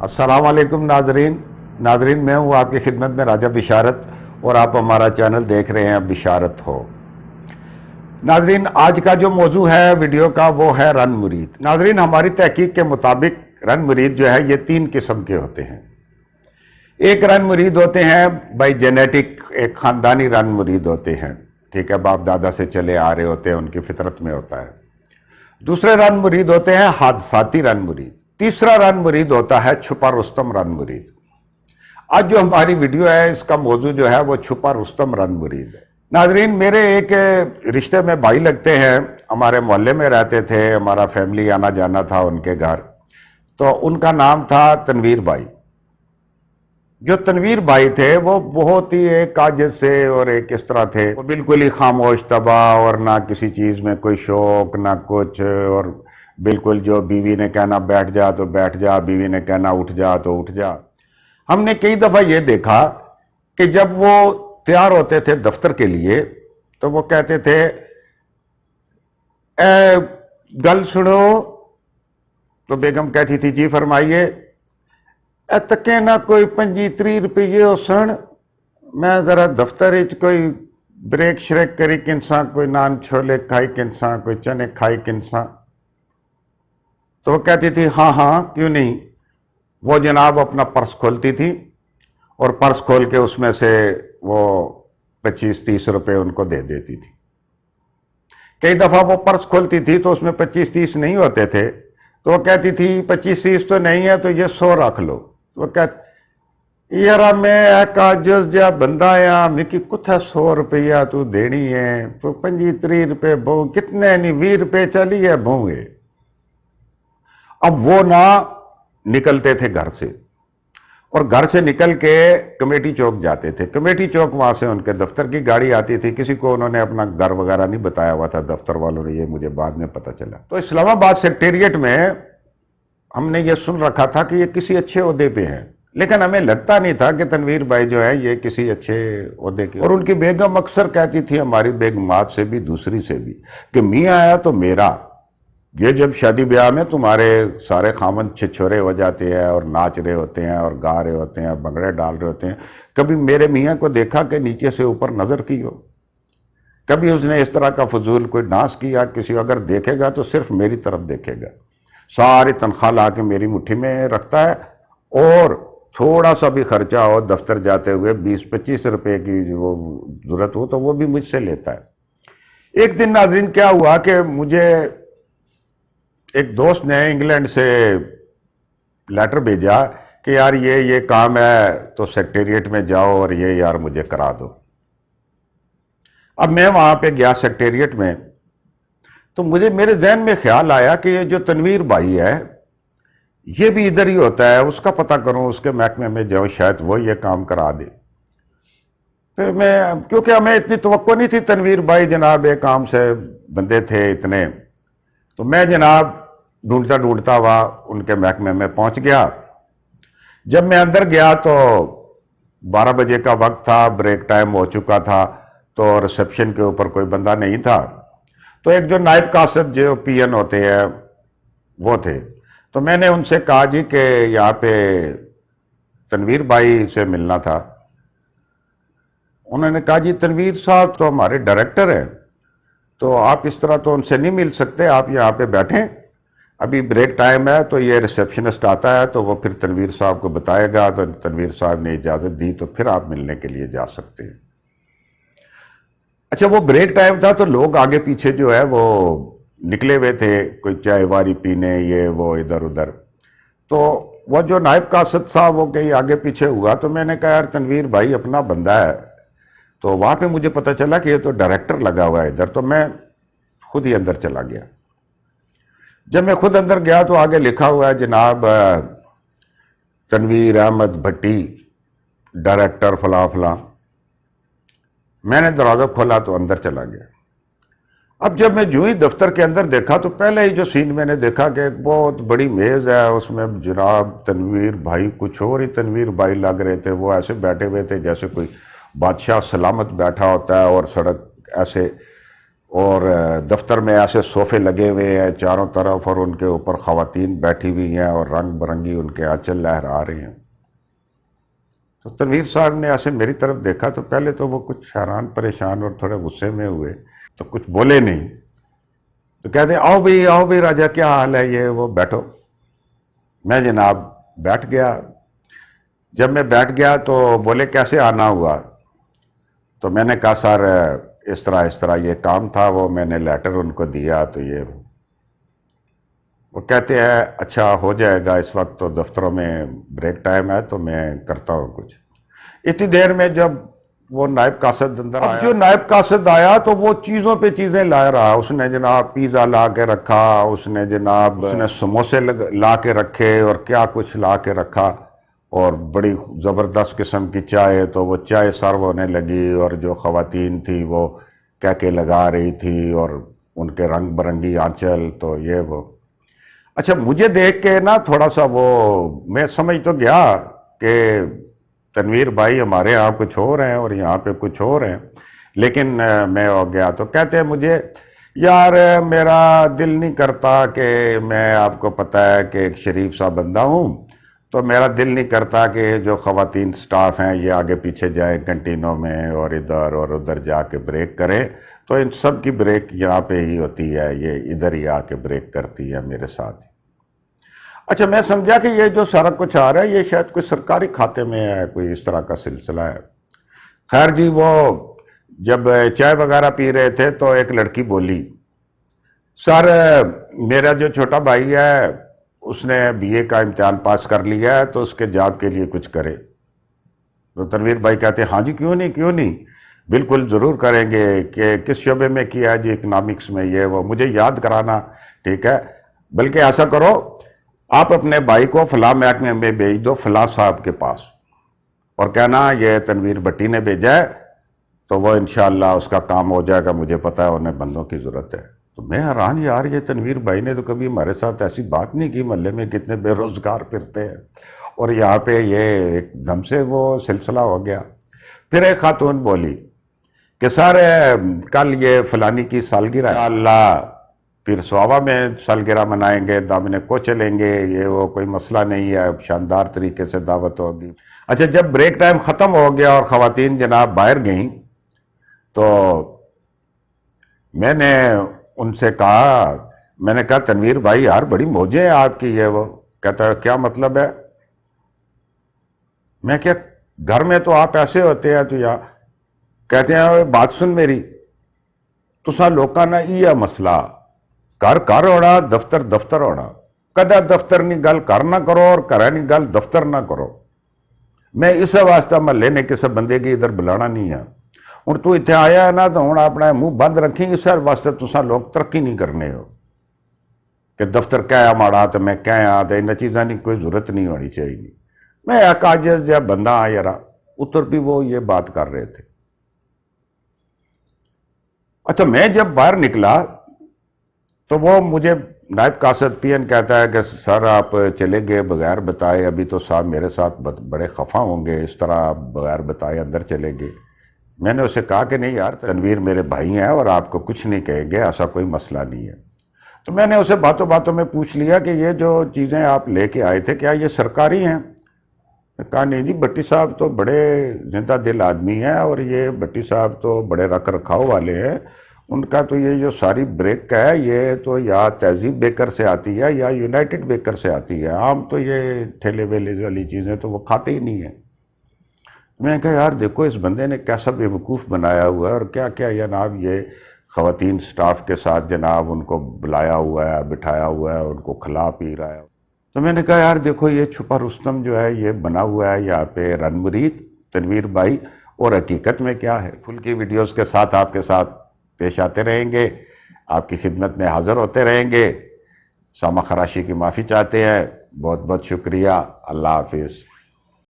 अस्सलाम वालेकुम नाजरीन मैं हूँ आपकी खिदमत में राजा बिशारत और आप हमारा चैनल देख रहे हैं बिशारत हो। नाजरीन, आज का जो मौजू है वीडियो का वो है रन मुरीद। नाजरीन, हमारी तहकीक के मुताबिक रन मुरीद जो है ये 3 किस्म के होते हैं। एक रन मुरीद होते हैं बाई जेनेटिक, एक ख़ानदानी रन मुरीद होते हैं, ठीक है, बाप दादा से चले आ रहे होते हैं, उनकी फितरत में होता है। दूसरे रन मुरीद होते हैं हादसाती रन मुरीद। तीसरा रन मुरीद होता है छुपा रुस्तम रन मुरीद। आज जो हमारी वीडियो है इसका मौजू जो है वो छुपा रुस्तम रन मुरीद है। नाजरीन, मेरे एक रिश्ते में भाई लगते हैं, हमारे मोहल्ले में रहते थे, हमारा फैमिली आना जाना था उनके घर। तो उनका नाम था तनवीर भाई। जो तनवीर भाई थे वो बहुत ही एक आजिज़ से और एक इस तरह थे, वो बिल्कुल ही खामोश तबाह और ना किसी चीज़ में कोई शौक ना कुछ, और बिल्कुल जो बीवी ने कहना बैठ जा तो बैठ जा, बीवी ने कहना उठ जा तो उठ जा। हमने कई दफ़ा ये देखा कि जब वो तैयार होते थे दफ्तर के लिए तो वो कहते थे ए गल सुनो, तो बेगम कहती थी जी फरमाइए। तके ना कोई 25-30 रुपये हो सन, मैं ज़रा दफ्तर कोई ब्रेक श्रेक करी किनसा, कोई नान छोले खाई किनसा, कोई चने खाई किनसा। तो वो कहती थी हाँ हाँ क्यों नहीं। वो जनाब अपना पर्स खोलती थी और पर्स खोल के उसमें से वो 25-30 रुपये उनको दे देती थी। कई दफ़ा वो पर्स खोलती थी तो उसमें 25-30 नहीं होते थे, तो वो कहती थी 25-30 तो नहीं है तो ये 100 रख लो। तो वो कहती यार मैं एक आजिज़ जा बंदा आ, मिकी कुत्था 100 रुपया तू देनी है, तो 25-30 रुपये बहु कितने नहीं, 20 रुपये चलिए बहुए। अब वो ना निकलते थे घर से, और घर से निकल के कमेटी चौक जाते थे। कमेटी चौक वहाँ से उनके दफ्तर की गाड़ी आती थी। किसी को उन्होंने अपना घर वगैरह नहीं बताया हुआ था दफ्तर वालों ने, ये मुझे बाद में पता चला। तो इस्लामाबाद सेक्रेटेरिएट में हमने ये सुन रखा था कि ये किसी अच्छे ओहदे पे हैं, लेकिन हमें लगता नहीं था कि तनवीर भाई जो है ये किसी अच्छे ओहदे के। और उनकी बेगम अक्सर कहती थी, हमारी बेगमात से भी दूसरी से भी, कि मियाँ आया तो मेरा। ये जब शादी ब्याह में तुम्हारे सारे खामन छिछोरे हो जाते हैं और नाच रहे होते हैं और गा रहे होते हैं, भंगड़े डाल रहे होते हैं, कभी मेरे मियाँ को देखा कि नीचे से ऊपर नज़र की हो? कभी उसने इस तरह का फजूल कोई डांस किया? किसी अगर देखेगा तो सिर्फ मेरी तरफ देखेगा, सारी तनख्वाह ला के मेरी मुट्ठी में रखता है, और थोड़ा सा भी खर्चा हो दफ्तर जाते हुए 20-25 रुपये की जो ज़रूरत हो तो वो भी मुझसे लेता है। एक दिन नाज़रीन क्या हुआ कि मुझे एक दोस्त ने इंग्लैंड से लेटर भेजा कि यार ये काम है तो सेक्रेटेरिएट में जाओ और ये यार मुझे करा दो। अब मैं वहाँ पे गया सेक्रेटेरिएट में, तो मुझे मेरे जहन में ख्याल आया कि ये जो तनवीर भाई है ये भी इधर ही होता है, उसका पता करूँ, उसके महकमे में जाऊँ, शायद वो ये काम करा दे। फिर मैं, क्योंकि हमें इतनी तवक्को नहीं थी, तनवीर भाई जनाब एक आम से बंदे थे इतने, तो मैं जनाब ढूंढता ढूंढता हुआ उनके महकमे में पहुंच गया। जब मैं अंदर गया तो 12 बजे का वक्त था, ब्रेक टाइम हो चुका था, तो रिसेप्शन के ऊपर कोई बंदा नहीं था। तो एक जो नायब कासिद जो पीएन होते हैं वो थे, तो मैंने उनसे कहा जी कि यहाँ पे तनवीर भाई से मिलना था। उन्होंने कहा जी तनवीर साहब तो हमारे डायरेक्टर हैं, तो आप इस तरह तो उनसे नहीं मिल सकते, आप यहाँ पे बैठें, अभी ब्रेक टाइम है, तो ये रिसेप्शनिस्ट आता है तो वो फिर तनवीर साहब को बताएगा, तो तनवीर साहब ने इजाज़त दी तो फिर आप मिलने के लिए जा सकते हैं। अच्छा, वो ब्रेक टाइम था तो लोग आगे पीछे जो है वो निकले हुए थे, कोई चाय वारी पीने, ये वो इधर उधर। तो वो जो नायब कासिद था वो कहीं आगे पीछे हुआ, तो मैंने कहा यार तनवीर भाई अपना बंदा है। तो वहाँ पे मुझे पता चला कि ये तो डायरेक्टर लगा हुआ है इधर, तो मैं खुद ही अंदर चला गया। जब मैं खुद अंदर गया तो आगे लिखा हुआ है जनाब तनवीर अहमद भट्टी, डायरेक्टर फला फला। मैंने दरवाज़ा खोला तो अंदर चला गया। अब जब मैं यूं ही दफ्तर के अंदर देखा तो पहले ही जो सीन मैंने देखा कि एक बहुत बड़ी मेज़ है, उसमें जनाब तनवीर भाई कुछ और ही तनवीर भाई लग रहे थे। वो ऐसे बैठे हुए थे जैसे कोई बादशाह सलामत बैठा होता है और सड़क ऐसे اور دفتر میں ایسے صوفے لگے ہوئے ہیں چاروں طرف اور ان کے اوپر خواتین بیٹھی ہوئی ہیں اور رنگ برنگی ان کے آنچل لہرا رہے ہیں. تو تنویر صاحب نے ایسے میری طرف دیکھا تو پہلے تو وہ کچھ حیران پریشان اور تھوڑے غصے میں ہوئے تو کچھ بولے نہیں. تو کہتے ہیں آؤ بھئی راجہ کیا حال ہے یہ وہ بیٹھو. میں جناب بیٹھ گیا. جب میں بیٹھ گیا تو بولے کیسے آنا ہوا؟ تو میں نے کہا سر اس طرح یہ کام تھا وہ میں نے لیٹر ان کو دیا تو یہ. وہ کہتے ہیں اچھا ہو جائے گا اس وقت تو دفتروں میں بریک ٹائم ہے تو میں کرتا ہوں کچھ. اتنی دیر میں جب وہ نائب قاصد اندر آیا, جو نائب قاصد آیا تو وہ چیزوں پہ چیزیں لا رہا. اس نے جناب پیزا لا کے رکھا, اس نے جناب سموسے لا کے رکھے اور کیا کچھ لا کے رکھا اور بڑی زبردست قسم کی چائے. تو وہ چائے سرو ہونے لگی اور جو خواتین تھی وہ کہکے لگا رہی تھی اور ان کے رنگ برنگی آنچل تو یہ وہ. اچھا مجھے دیکھ کے نا تھوڑا سا وہ میں سمجھ تو گیا کہ تنویر بھائی ہمارے یہاں کچھ اور ہیں اور یہاں پہ کچھ اور ہیں, لیکن میں ہو گیا. تو کہتے ہیں مجھے یار میرا دل نہیں کرتا کہ میں آپ کو پتہ ہے کہ ایک شریف سا بندہ ہوں تو میرا دل نہیں کرتا کہ جو خواتین سٹاف ہیں یہ آگے پیچھے جائیں کنٹینوں میں اور ادھر جا کے بریک کریں. تو ان سب کی بریک یہاں پہ ہی ہوتی ہے, یہ ادھر ہی آ کے بریک کرتی ہے میرے ساتھ. اچھا میں سمجھا کہ یہ جو سارا کچھ آ رہا ہے یہ شاید کوئی سرکاری کھاتے میں ہے, کوئی اس طرح کا سلسلہ ہے. خیر جی وہ جب چائے وغیرہ پی رہے تھے تو ایک لڑکی بولی سر میرا جو چھوٹا بھائی ہے اس نے بی اے کا امتحان پاس کر لیا ہے تو اس کے جاب کے لیے کچھ کرے. تو تنویر بھائی کہتے ہیں ہاں جی کیوں نہیں بالکل ضرور کریں گے. کہ کس شعبے میں کیا ہے جی؟ اکنامکس میں. یہ وہ مجھے یاد کرانا ٹھیک ہے, بلکہ ایسا کرو آپ اپنے بھائی کو فلاں محکمے میں بھیج دو فلاں صاحب کے پاس اور کہنا یہ تنویر بٹی نے بھیجا ہے تو وہ انشاءاللہ اس کا کام ہو جائے گا, مجھے پتا ہے انہیں بندوں کی ضرورت ہے. تو میں حیران یار یہ تنویر بھائی نے تو کبھی ہمارے ساتھ ایسی بات نہیں کی, محلے میں کتنے بے روزگار پھرتے ہیں اور یہاں پہ یہ ایک دم سے وہ سلسلہ ہو گیا. پھر ایک خاتون بولی کہ سر کل یہ فلانی کی سالگرہ ہے, اللہ پھر سوابا میں سالگرہ منائیں گے, دامنے کو چلیں گے, یہ وہ کوئی مسئلہ نہیں ہے, شاندار طریقے سے دعوت ہوگی. اچھا جب بریک ٹائم ختم ہو گیا اور خواتین جناب باہر گئیں تو میں نے ان سے کہا, میں نے کہا تنویر بھائی یار بڑی موجیں ہیں آپ کی. یہ وہ کہتا ہے کیا مطلب ہے؟ میں کیا گھر میں تو آپ ایسے ہوتے ہیں تو یا کہتے ہیں بات سن میری تسا لوکاں نا یہ مسئلہ گھر ہونا دفتر ہونا, کدا دفتر نہیں گل گھر نہ کرو اور گھر نہیں گل دفتر نہ کرو. میں اس واسطے محلے نے کسی بندے کی ادھر بلانا نہیں ہے. ہوں تو اتنے آیا ہے نا تو ہوں اپنا منہ بند رکھیں, اس واسطے تسا لوگ ترقی نہیں کرنے ہو کہ دفتر کہیا ماڑا تو میں کہیا تو ان چیزاں کی کوئی ضرورت نہیں ہونی چاہیے. میں ایک عاجز جہا بندہ ہاں یار, اتر بھی وہ یہ بات کر رہے تھے. اچھا میں جب باہر نکلا تو وہ مجھے نائب قاصد پی این کہتا ہے کہ سر آپ چلے گئے بغیر بتائے, ابھی تو صاحب میرے ساتھ بڑے خفا ہوں گے, اس طرح آپ بغیر بتائے اندر چلے گئے. میں نے اسے کہا کہ نہیں یار تنویر میرے بھائی ہیں اور آپ کو کچھ نہیں کہیں گے, ایسا کوئی مسئلہ نہیں ہے. تو میں نے اسے باتوں میں پوچھ لیا کہ یہ جو چیزیں آپ لے کے آئے تھے کیا یہ سرکاری ہیں؟ کہا نہیں جی بٹی صاحب تو بڑے زندہ دل آدمی ہیں اور یہ بٹی صاحب تو بڑے رکھ رکھاؤ والے ہیں, ان کا تو یہ جو ساری بریک ہے یہ تو یا تہذیب بیکر سے آتی ہے یا یونائٹڈ بیکر سے آتی ہے, عام تو یہ ٹھیلے ویلے والی چیزیں تو وہ کھاتے ہی نہیں ہیں. میں نے کہا یار دیکھو اس بندے نے کیسا بے وقوف بنایا ہوا ہے اور کیا کیا جناب یہ خواتین سٹاف کے ساتھ جناب ان کو بلایا ہوا ہے, بٹھایا ہوا ہے, ان کو کھلا پی رہا ہے. تو میں نے کہا یار دیکھو یہ چھپا رستم جو ہے یہ بنا ہوا ہے یہاں پہ رن مرید تنویر بھائی, اور حقیقت میں کیا ہے. پھل کی ویڈیوز کے ساتھ آپ کے ساتھ پیش آتے رہیں گے, آپ کی خدمت میں حاضر ہوتے رہیں گے. سامہ خراشی کی معافی چاہتے ہیں. بہت بہت شکریہ. اللہ حافظ.